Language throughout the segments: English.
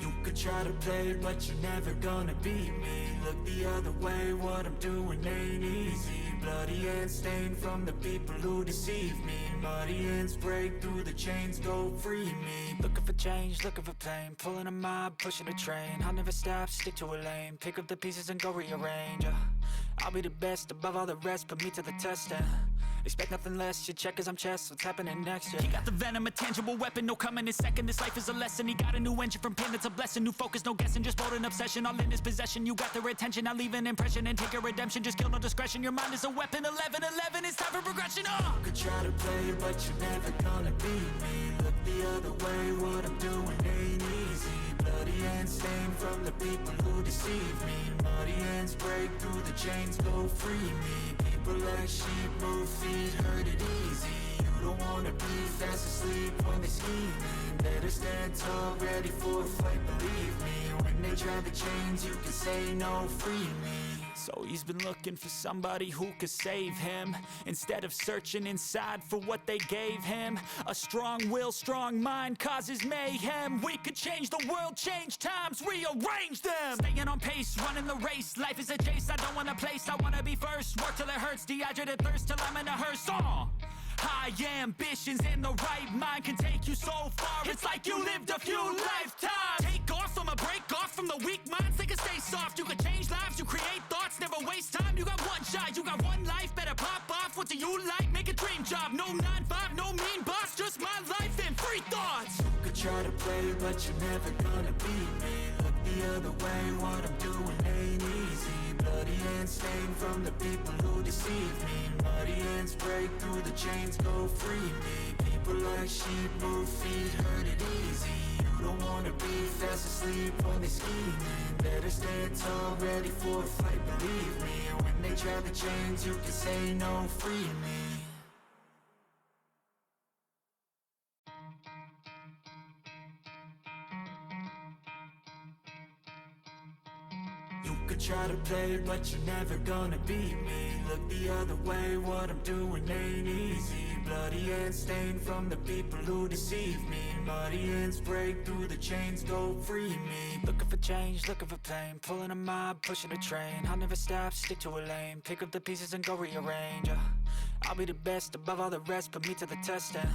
You could try to play, but you're never gonna beat me. Look the other way, what I'm doing ain't easy. Bloody hands stained from the people who deceive me. Muddy hands break through the chains, go free me. Looking for change, looking for pain, pulling a mob, pushing a train. I'll never stop, stick to a lane, pick up the pieces and go rearrange. I'll be the best above all the rest, put me to the test and expect nothing less. You check as I'm chess, what's happening next? Yeah. He got the venom, a tangible weapon, no coming in second. This life is a lesson. He got a new engine from pain, that's a blessing. New focus, no guessing, just bold and obsession. All in his possession, you got their attention. I'll leave an impression and take a redemption. Just kill, no discretion. Your mind is a weapon. 11-11, it's time for progression. You could try to play, but you're never gonna beat me. Look the other way, what I'm doing ain't easy. Bloody hands stained from the people who deceive me. Muddy hands break through the chains, go free me. People like sheep move feet, hurt it easy. You don't wanna be fast asleep when they scheming. Better stand tall, ready for a fight, believe me. When they try the chains, you can say no, free me. So he's been looking for somebody who could save him, instead of searching inside for what they gave him. A strong will, strong mind causes mayhem. We could change the world, change times, rearrange them. Staying on pace, running the race. Life is a chase, I don't want a place. I wanna be first, work till it hurts. Dehydrated thirst till I'm in a hearse. High ambitions and the right mind can take you so far. It's like you lived a few lifetimes. Take off from a break off from the weak minds. They can stay soft. You can change lives, you create thoughts, never waste time. You got one shot, you got one life. Better pop off. What do you like? Make a dream job. No 9-5, no mean boss. Just my life and free thoughts. You could try to play, but you're never gonna beat me. Look the other way, what I'm doing ain't easy. Bloody hands stained from the people who deceive me. Muddy hands break through the chains, go free me. People like sheep move feet, hurt it easy. You don't wanna be fast asleep when they scheming. Better stand tall, ready for a fight, believe me. When they try the chains, you can say no, free me. You could try to play, but you're never gonna beat me. Look the other way, what I'm doing ain't easy. Bloody hands stained from the people who deceive me. Muddy hands break through the chains, go free me. Looking for change, looking for pain, pulling a mob, pushing a train. I'll never stop, stick to a lane, pick up the pieces and go rearrange. I'll be the best above all the rest, put me to the test and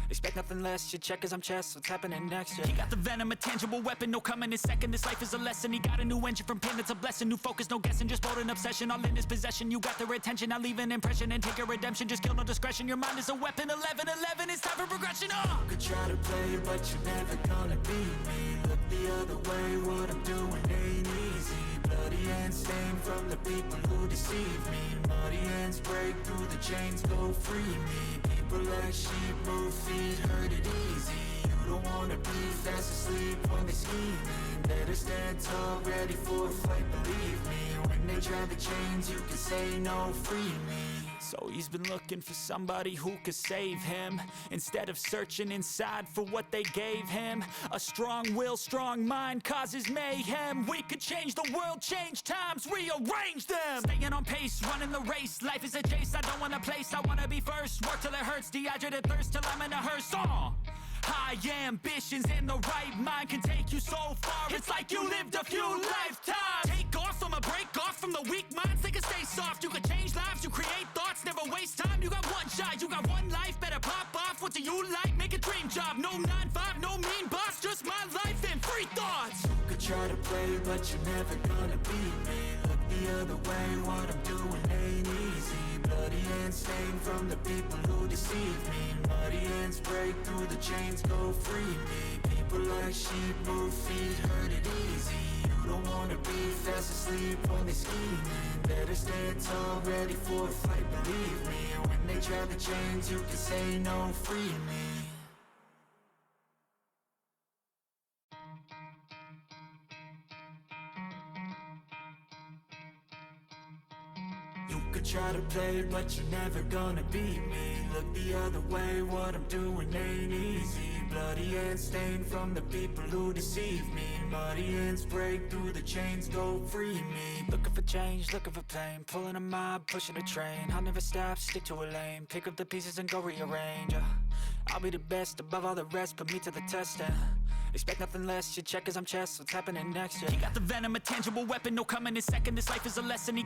expect nothing less. You check as I'm chess, what's happening next? Yeah. He got the venom, a tangible weapon, no coming in second. This life is a lesson. He got a new engine from pain, that's a blessing. New focus, no guessing, just bold and obsession. All in his possession, you got their attention. I'll leave an impression and take a redemption. Just kill, no discretion. Your mind is a weapon. 11-11, it's time for progression. You could try to play, but you're never gonna beat me. Look the other way, what I'm doing ain't easy. Bloody hands stained from the people who deceive me. Muddy hands break through the chains, go free me. People like sheep move feet, hurt it easy. You don't wanna be fast asleep when they scheming. Better stand tall, ready for a fight, believe me. When they try the chains, you can say no, free me. So he's been looking for somebody who could save him, instead of searching inside for what they gave him. A strong will, strong mind causes mayhem. We could change the world, change times, rearrange them. Staying on pace, running the race. Life is a chase, I don't want a place. I wanna be first, work till it hurts. Dehydrated thirst till I'm in a hearse. High ambitions and the right mind can take you so far. It's like you lived a few lifetimes. Take off from a break off from the weak minds. They can stay soft. You can change lives, you create thoughts, never waste time. You got one shot, you got one life. Better pop off. What do you like? Make a dream job. No 9-5, no mean boss. Just my life and free thoughts. You could try to play, but you're never gonna beat me. Look the other way, what I'm doing ain't easy. Bloody hands stained from the people who deceive me. Muddy hands break through the chains, go free me. People like sheep move feet, hurt it easy. You don't wanna be fast asleep when they scheming. Better stand tall, ready for a fight, believe me. When they try the chains, you can say no, free me. You could try to play, but you're never gonna beat me. Look the other way, what I'm doing ain't easy. Bloody hands stained from the people who deceive me. Muddy hands break through the chains, go free me. Looking for change, looking for pain, pulling a mob, pushing a train. I'll never stop, stick to a lane, pick up the pieces and go rearrange. I'll be the best above all the rest, put me to the test and Expect nothing less, you check as I'm chess, what's happening next, yeah. He got the venom, a tangible weapon, no coming in second. This life is a lesson he